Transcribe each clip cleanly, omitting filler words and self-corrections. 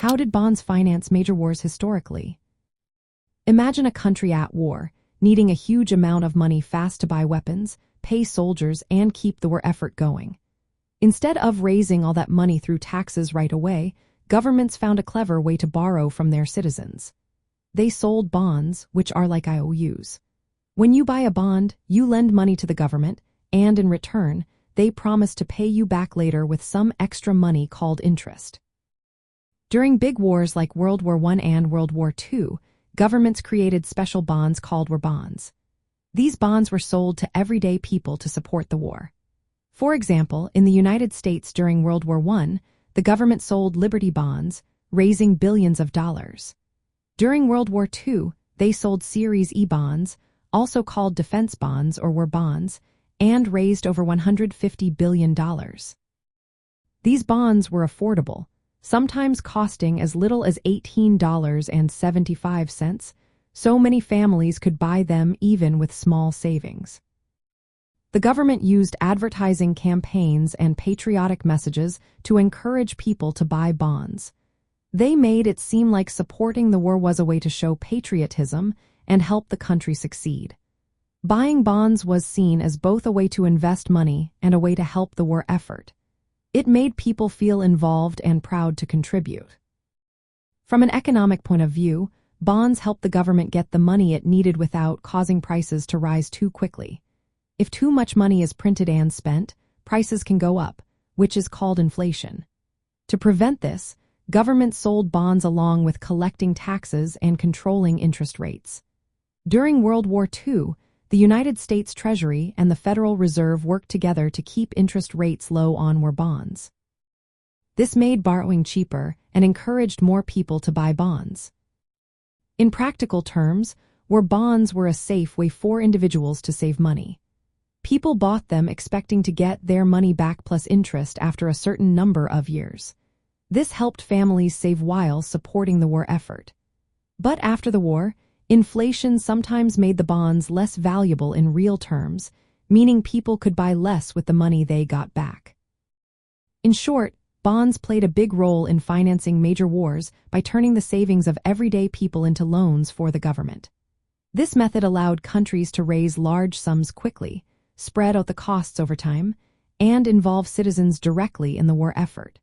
How did bonds finance major wars historically? Imagine a country at war, needing a huge amount of money fast to buy weapons, pay soldiers, and keep the war effort going. Instead of raising all that money through taxes right away, governments found a clever way to borrow from their citizens. They sold bonds, which are like IOUs. When you buy a bond, you lend money to the government, and in return, they promise to pay you back later with some extra money called interest. During big wars like World War I and World War II, governments created special bonds called war bonds. These bonds were sold to everyday people to support the war. For example, in the United States during World War I, the government sold Liberty bonds, raising billions of dollars. During World War II, they sold Series E bonds, also called defense bonds or war bonds, and raised over $150 billion. These bonds were affordable, sometimes costing as little as $18.75, so many families could buy them even with small savings. The government used advertising campaigns and patriotic messages to encourage people to buy bonds. They made it seem like supporting the war was a way to show patriotism and help the country succeed. Buying bonds was seen as both a way to invest money and a way to help the war effort. It made people feel involved and proud to contribute. From an economic point of view, bonds helped the government get the money it needed without causing prices to rise too quickly. If too much money is printed and spent, prices can go up, which is called inflation. To prevent this, governments sold bonds along with collecting taxes and controlling interest rates. During World War II, the United States Treasury and the Federal Reserve worked together to keep interest rates low on war bonds. This made borrowing cheaper and encouraged more people to buy bonds. In practical terms, war bonds were a safe way for individuals to save money. People bought them expecting to get their money back plus interest after a certain number of years. This helped families save while supporting the war effort. But after the war, inflation sometimes made the bonds less valuable in real terms, meaning people could buy less with the money they got back. In short, bonds played a big role in financing major wars by turning the savings of everyday people into loans for the government. This method allowed countries to raise large sums quickly, spread out the costs over time, and involve citizens directly in the war effort.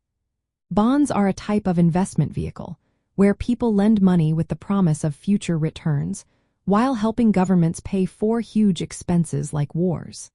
Bonds are a type of investment vehicle, where people lend money with the promise of future returns, while helping governments pay for huge expenses like wars.